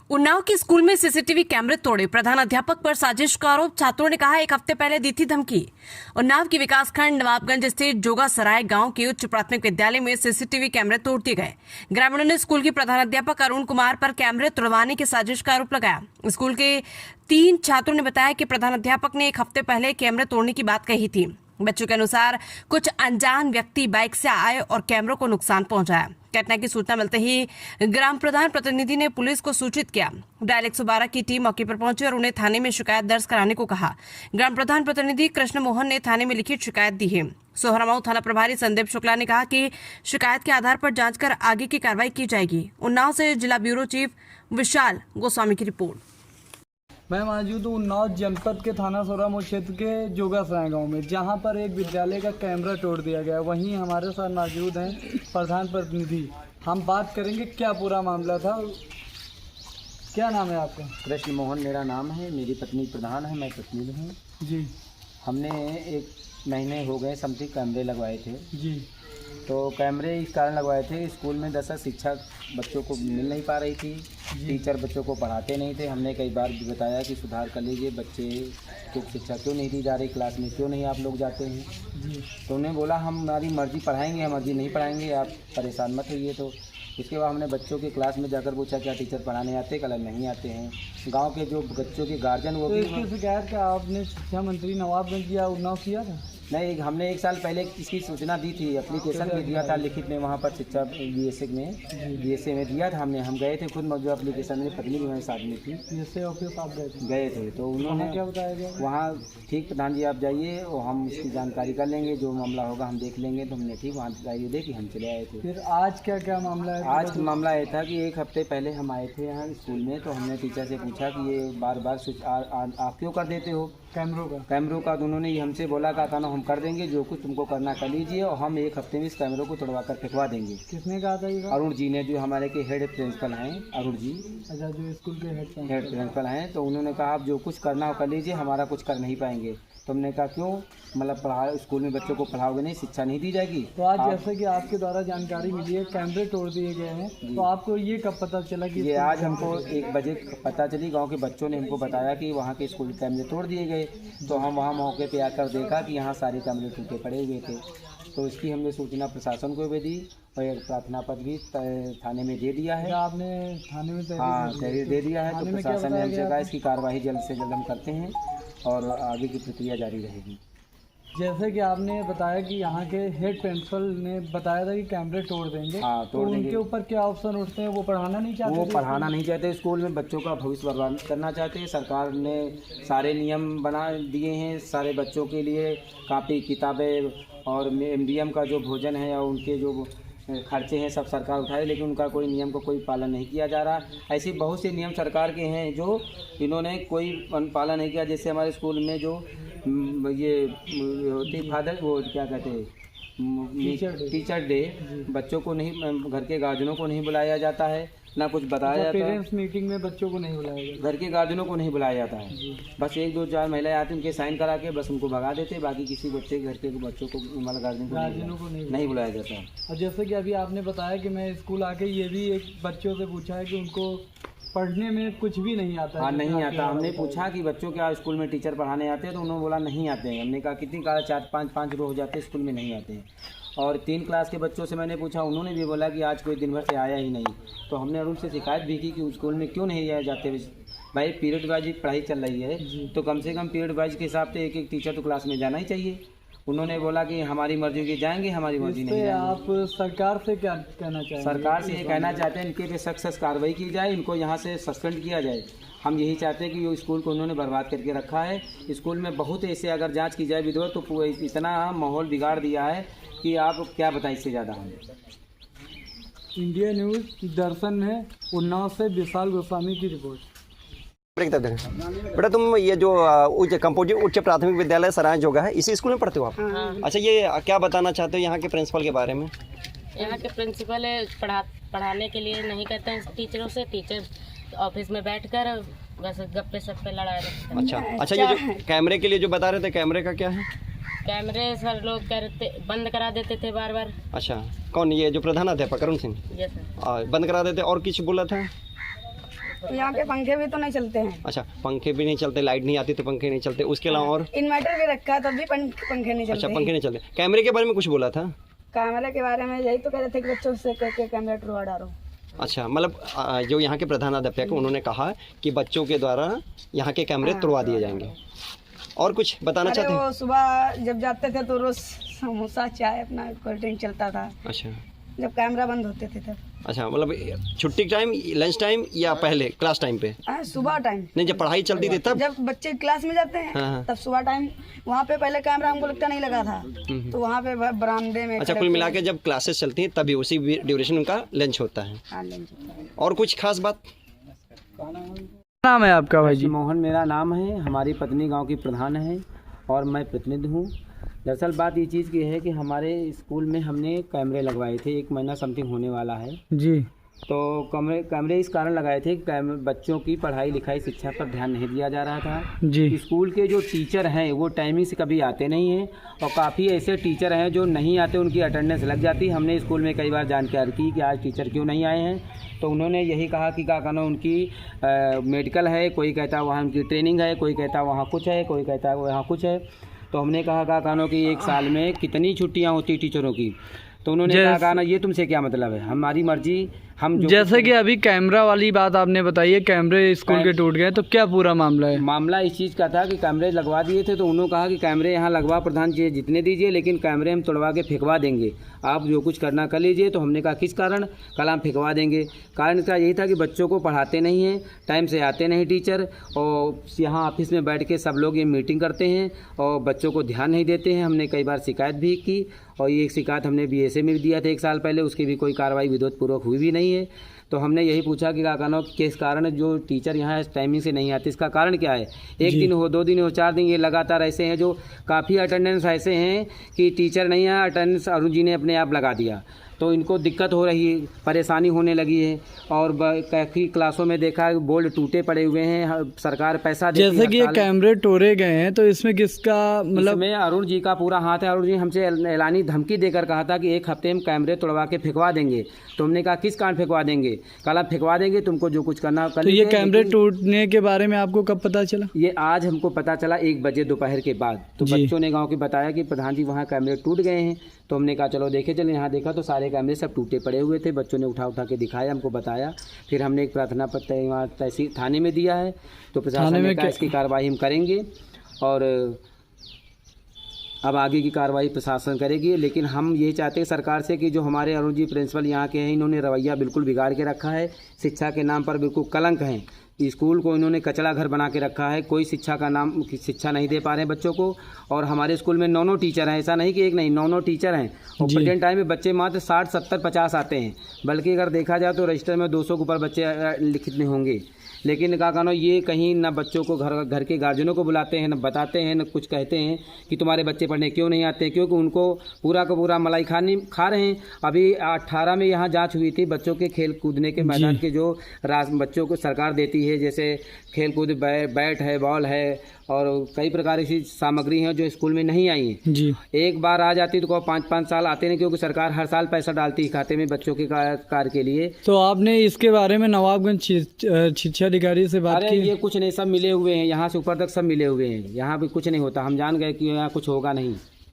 उन्नाव के स्कूल में सीसीटीवी कैमरे तोड़े, प्रधान अध्यापक पर साजिश का आरोप। छात्रों ने कहा एक हफ्ते पहले दी थी धमकी। उन्नाव की विकासखंड नवाबगंज स्थित जोगासराय गांव के उच्च प्राथमिक विद्यालय में सीसीटीवी कैमरे तोड़ दिए गए। ग्रामीणों ने स्कूल के प्रधान अध्यापक अरुण कुमार पर कैमरे तोड़वाने की साजिश का आरोप लगाया। स्कूल के 3 छात्रों ने बताया कि प्रधान अध्यापक ने एक हफ्ते पहले कैमरे तोड़ने की बात कही थी। बच्चों के अनुसार कुछ अनजान व्यक्ति बाइक से आए और कैमरों को नुकसान पहुंचाया। घटना की सूचना मिलते ही ग्राम प्रधान प्रतिनिधि ने पुलिस को सूचित किया। डायल 112 की टीम मौके पर पहुंची और उन्हें थाने में शिकायत दर्ज कराने को कहा। ग्राम प्रधान प्रतिनिधि कृष्ण मोहन ने थाने में लिखित शिकायत दी है। सोहरामाऊ थाना प्रभारी संदीप शुक्ला ने कहा कि शिकायत के आधार पर जांच कर आगे की कार्रवाई की जाएगी। उन्नाव से जिला ब्यूरो चीफ विशाल गोस्वामी की रिपोर्ट। मैं मौजूद हूँ उन्नाव जनपद के थाना सोहरामाऊ क्षेत्र के जोगासराय गांव में, जहां पर एक विद्यालय का कैमरा तोड़ दिया गया। वहीं हमारे साथ मौजूद हैं प्रधान प्रतिनिधि। हम बात करेंगे क्या पूरा मामला था। क्या नाम है आपका? कृष्ण मोहन मेरा नाम है, मेरी पत्नी प्रधान है, मैं प्रतिनिधि हूँ जी। हमने 1 महीने हो गए समथिंग कैमरे लगवाए थे जी। तो कैमरे इस कारण लगवाए थे, स्कूल में दरअसल शिक्षा बच्चों को मिल नहीं पा रही थी। टीचर बच्चों को पढ़ाते नहीं थे। हमने कई बार भी बताया कि सुधार कर लीजिए, बच्चे को शिक्षा क्यों नहीं दी जा रही, क्लास में क्यों नहीं आप लोग जाते हैं जी। तो उन्हें बोला हमारी मर्ज़ी पढ़ाएंगे, हम मर्ज़ी नहीं पढ़ाएंगे, आप परेशान मत होइए। तो उसके बाद हमने बच्चों के क्लास में जाकर पूछा क्या टीचर पढ़ाने आते, कल नहीं आते हैं। गांव के जो बच्चों के गार्जियन वो तो भी इसकी शिकायत क्या आपने शिक्षा मंत्री नवाबगंज या उन्नाव किया था? नहीं, हमने 1 साल पहले इसकी सूचना दी थी, एप्लीकेशन भी दिया था लिखित में, वहाँ पर शिक्षा बीएसए में दिया था हमने। हम गए थे खुद, जो एप्लीकेशन में पत्नी भी हमारे साथ में थी, बीएसए ऑफिस आप गए थे तो उन्होंने क्या बताया गया? वहाँ ठीक प्रधान जी आप जाइए और हम इसकी जानकारी कर लेंगे, जो मामला होगा हम देख लेंगे। तो हमने ठीक वहाँ जाइए दे कि हम चले आए थे। फिर आज क्या मामला है? आज मामला ये था कि 1 हफ्ते पहले हम आए थे यहाँ स्कूल में, तो हमने टीचर से पूछा कि ये बार बार स्विच आप क्यों कर देते हो कैमरों का। तो उन्होंने हमसे बोला था ना हम कर देंगे, जो कुछ तुमको करना कर लीजिए और हम 1 हफ्ते में इस कैमरों को तोड़वा कर फेंकवा देंगे। किसने कहा था ये? अरुण जी ने, जो हमारे के हेड प्रिंसिपल हैं, अरुण जी। अच्छा, जो स्कूल के हेड प्रिंसिपल हैं। तो उन्होंने कहा आप जो कुछ करना हो कर लीजिए, हमारा कुछ कर नहीं पाएंगे। तो हमने कहा क्यों, मतलब स्कूल में बच्चों को पढ़ाओगे नहीं, शिक्षा नहीं दी जाएगी। तो आज जैसे कि आपके द्वारा जानकारी मिली है कैमरे तोड़ दिए गए हैं, तो आपको ये कब पता चला कि ये आज हमको 1 बजे पता चली। गांव के बच्चों ने हमको बताया कि वहाँ के स्कूल के कैमरे तोड़ दिए गए। तो हम वहाँ मौके पे आकर देखा कि यहाँ सारे कैमरे टूटे पड़े हुए थे। तो इसकी हमने सूचना प्रशासन को भी दी और एक प्रार्थना पत्र भी थाने में दे दिया है। आपने थाने में तहरीर दे दिया है। तो प्रशासन ने हमसे कहा इसकी कार्रवाई जल्द से जल्द हम करते हैं और आगे की प्रक्रिया जारी रहेगी। जैसे कि आपने बताया कि यहाँ के हेड प्रिंसिपल ने बताया था कि कैमरे तोड़ देंगे। हाँ, तोड़ देंगे। उनके ऊपर क्या ऑप्शन उठते हैं? वो पढ़ाना नहीं चाहते? वो पढ़ाना नहीं चाहते, स्कूल में बच्चों का भविष्य बर्बाद करना चाहते हैं। सरकार ने सारे नियम बना दिए हैं, सारे बच्चों के लिए कापी किताबें और MDM का जो भोजन है और उनके जो खर्चे हैं सब सरकार उठाए, लेकिन उनका कोई नियम का कोई पालन नहीं किया जा रहा। ऐसे बहुत से नियम सरकार के हैं जो इन्होंने कोई पालन नहीं किया। जैसे हमारे स्कूल में जो ये होती फादर वो क्या कहते हैं टीचर डे, बच्चों को नहीं, घर के गार्जियनों को नहीं बुलाया जाता है, ना कुछ बताया जाता है। पेरेंट्स मीटिंग में बच्चों को नहीं बुलाया जाता, घर के गार्जियनों को नहीं बुलाया जाता है। बस 1 2 4 महिलाएं आती उनके साइन करा के बस उनको भगा देते। बाकी किसी बच्चे घर के बच्चों को मतलब गार्जियनों को नहीं बुलाया जाता है। और जैसे कि अभी आपने बताया कि मैं स्कूल आके ये भी एक बच्चों से पूछा है कि उनको पढ़ने में कुछ भी नहीं आता है। हाँ, नहीं आता। हमने पूछा कि बच्चों क्या स्कूल में टीचर पढ़ाने आते हैं, तो उन्होंने बोला नहीं आते हैं। हमने कहा कितनी कहा 4-5 रोज हो जाते हैं स्कूल में नहीं आते हैं। और 3 क्लास के बच्चों से मैंने पूछा, उन्होंने भी बोला कि आज कोई दिन भर से आया ही नहीं। तो हमने अरुण से शिकायत भी की कि स्कूल में क्यों नहीं जाते। भाई पीरियड वाइज पढ़ाई चल रही है तो कम से कम पीरियड वाइज के हिसाब से एक टीचर तो क्लास में जाना ही चाहिए। उन्होंने बोला कि हमारी मर्जी के जाएंगे, हमारी मर्जी नहीं जाएंगे। आप सरकार से क्या कहना चाहेंगे? सरकार से ये कहना चाहते हैं इनके पे सख्त कार्रवाई की जाए, इनको यहाँ से सस्पेंड किया जाए। हम यही चाहते हैं कि ये स्कूल को उन्होंने बर्बाद करके रखा है। स्कूल में बहुत ऐसे अगर जांच की जाए विधिवत तो इतना माहौल बिगाड़ दिया है कि आप क्या बताएं इससे ज़्यादा हम। इंडिया न्यूज़ दर्शन में उन्नाव से विशाल गोस्वामी की रिपोर्ट। बेटा तुम ये जो कंपोजिट उच्च प्राथमिक विद्यालय सराय जोगा है, इसी स्कूल में पढ़ते हो आप? अच्छा, ये क्या बताना चाहते हो यहाँ के प्रिंसिपल के बारे में? यहाँ के प्रिंसिपल पढ़ाने के लिए नहीं कहते हैं टीचरों से। टीचर ऑफिस में बैठकर बस गप्पे सप्पे लड़ाए रखते हैं। अच्छा, ये जो कैमरे के लिए जो बता रहे थे, कैमरे का क्या है? कैमरे सर लोग बंद करा देते थे बार बार। अच्छा, कौन? ये जो प्रधान अध्यापक अरुण सिंह? Yes sir. बंद करा देते। और कुछ बोला था? तो यहाँ के पंखे भी तो नहीं चलते हैं। अच्छा, पंखे भी नहीं चलते, लाइट नहीं आती तो पंखे नहीं चलते, उसके अलावा और? इन्वर्टर भी रखा है तब भी पंखे नहीं चलते। अच्छा, पंखे नहीं चलते। कैमरे के बारे में कुछ बोला था? कैमरे के बारे में यही तो कह रहे थे कि बच्चों से कह के कैमरा टुरवा डालो। अच्छा, मतलब जो यहाँ के प्रधानाध्यापक हैं उन्होंने कहा कि बच्चों के द्वारा यहाँ के कैमरे तोड़वा दिए जाएंगे। और कुछ बताना चाहते हैं? वो सुबह जब जाते थे तो रोज समोसा चाय अपना कोल्ड ड्रिंक चलता था। अच्छा, जब कैमरा बंद होते थे तब। अच्छा, मतलब छुट्टी टाइम, लंच टाइम या पहले क्लास टाइम पे? सुबह टाइम नहीं, जब पढ़ाई चलती थी तब? जब बच्चे क्लास में जाते हैं हाँ। तब सुबह टाइम वहाँ पे पहले कैमरा हमको लगता नहीं लगा था, तो वहाँ पे बरामदे में। अच्छा, कुल मिला के जब क्लासेस चलती हैं तभी उसी ड्यूरेशन उनका लंच होता है। हाँ, लंच होता है। और कुछ खास बात? नाम है आपका भाई जी? मोहन मेरा नाम है, हमारी पत्नी गांव की प्रधान है और मैं प्रतिनिधि हूँ। दरअसल बात ये चीज़ की है कि हमारे स्कूल में हमने कैमरे लगवाए थे, 1 महीना समथिंग होने वाला है जी। तो कैमरे इस कारण लगाए थे कि बच्चों की पढ़ाई लिखाई शिक्षा पर ध्यान नहीं दिया जा रहा था जी। स्कूल के जो टीचर हैं वो टाइमिंग से कभी आते नहीं हैं और काफ़ी ऐसे टीचर हैं जो नहीं आते, उनकी अटेंडेंस लग जाती। हमने स्कूल में कई बार जानकारी की कि आज टीचर क्यों नहीं आए हैं, तो उन्होंने यही कहा कि क्या कहना उनकी मेडिकल है, कोई कहता वहाँ उनकी ट्रेनिंग है, कोई कहता वहाँ कुछ है, कोई कहता वहाँ कुछ है। तो हमने कहा क्या कहना कि 1 साल में कितनी छुट्टियाँ होती टीचरों की, तो उन्होंने कहा कहना ये तुमसे क्या मतलब है, हमारी मर्जी हम जो जैसे कि अभी कैमरा वाली बात आपने बताई है, कैमरे स्कूल के टूट गए, तो क्या पूरा मामला है? मामला इस चीज़ का था कि कैमरे लगवा दिए थे, तो उन्होंने कहा कि कैमरे यहाँ लगवा प्रधान जी जितने दीजिए, लेकिन कैमरे हम तोड़वा के फेंकवा देंगे, आप जो कुछ करना कर लीजिए। तो हमने कहा किस कारण? कल हम फेंकवा देंगे। कारण इसका यही था कि बच्चों को पढ़ाते नहीं हैं, टाइम से आते नहीं टीचर, और यहाँ ऑफिस में बैठ के सब लोग ये मीटिंग करते हैं और बच्चों को ध्यान नहीं देते हैं। हमने कई बार शिकायत भी की और ये एक शिकायत हमने BSA में भी दिया था 1 साल पहले, उसकी भी कोई कार्रवाई विरोधपूर्वक हुई भी नहीं है। तो हमने यही पूछा कि क्या कहना किस कारण जो टीचर यहाँ टाइमिंग से नहीं आते, इसका कारण क्या है? 1 दिन हो, 2 दिन हो, 4 दिन, ये लगातार ऐसे हैं जो काफ़ी अटेंडेंस ऐसे हैं कि टीचर नहीं है, अटेंडेंस अरुण जी ने अपने आप लगा दिया। तो इनको दिक्कत हो रही है, परेशानी होने लगी है और काफ़ी क्लासों में देखा बोर्ड टूटे पड़े हुए हैं, सरकार पैसा देती है। जैसे कि ये कैमरे तोड़े गए हैं, तो इसमें किसका मतलब? इसमें अरुण जी का पूरा हाथ है। अरुण जी हमसे ऐलानी धमकी देकर कहा था कि 1 हफ्ते में कैमरे तोड़वा के फेंकवा देंगे। तो हमने कहा किस कारण फेंकवा देंगे? कल आप फेंकवा देंगे, तुमको जो कुछ करना कर तो ये लीजिए। कैमरे टूटने के बारे में आपको कब पता चला? ये आज हमको पता चला 1 बजे दोपहर के बाद। तो जी। बच्चों ने गांव के बताया कि प्रधान जी वहाँ कैमरे टूट गए हैं। तो हमने कहा चलो देखे, चले यहाँ देखा तो सारे कैमरे सब टूटे पड़े हुए थे। बच्चों ने उठा के दिखाया, हमको बताया। फिर हमने एक प्रार्थना पत्र वहाँ तहसील थाने में दिया है, तो प्रशासन ने कहा इसकी कार्रवाई हम करेंगे और अब आगे की कार्रवाई प्रशासन करेगी। लेकिन हम ये चाहते हैं सरकार से कि जो हमारे अरुण जी प्रिंसिपल यहाँ के हैं, इन्होंने रवैया बिल्कुल बिगाड़ के रखा है, शिक्षा के नाम पर बिल्कुल कलंक हैं। स्कूल को इन्होंने कचरा घर बना के रखा है, कोई शिक्षा नहीं दे पा रहे हैं बच्चों को। और हमारे स्कूल में 9 टीचर हैं, ऐसा नहीं कि 1 नहीं, 9 टीचर हैं और प्रेजेंट टाइम में बच्चे मात्र 60, 70, 50 आते हैं। बल्कि अगर देखा जाए तो रजिस्टर में 200 के ऊपर बच्चे लिखित में होंगे। लेकिन क्या कहना ये कहीं ना बच्चों को घर के गार्जियनों को बुलाते हैं, न बताते हैं, न कुछ कहते हैं कि तुम्हारे बच्चे पढ़ने क्यों नहीं आते, क्योंकि उनको पूरा का पूरा मलाई खा रहे हैं। अभी 18 में यहाँ जांच हुई थी, बच्चों के खेल कूदने के मैदान के जो बच्चों को सरकार देती है, जैसे खेल कूद बैट है, बॉल है और कई प्रकार की सामग्री हैं जो स्कूल में नहीं आई हैं। जी। एक बार आ जाती तो 5-5 साल आते नहीं, क्योंकि सरकार हर साल पैसा डालती है खाते में बच्चों के कार्य के लिए। तो आपने इसके बारे में नवाबगंज शिक्षा अधिकारी से बात अरे की? ये कुछ नहीं, सब मिले हुए हैं, यहाँ से ऊपर तक सब मिले हुए हैं, यहाँ भी कुछ नहीं होता। हम जान गए कि यहाँ कुछ होगा नहीं।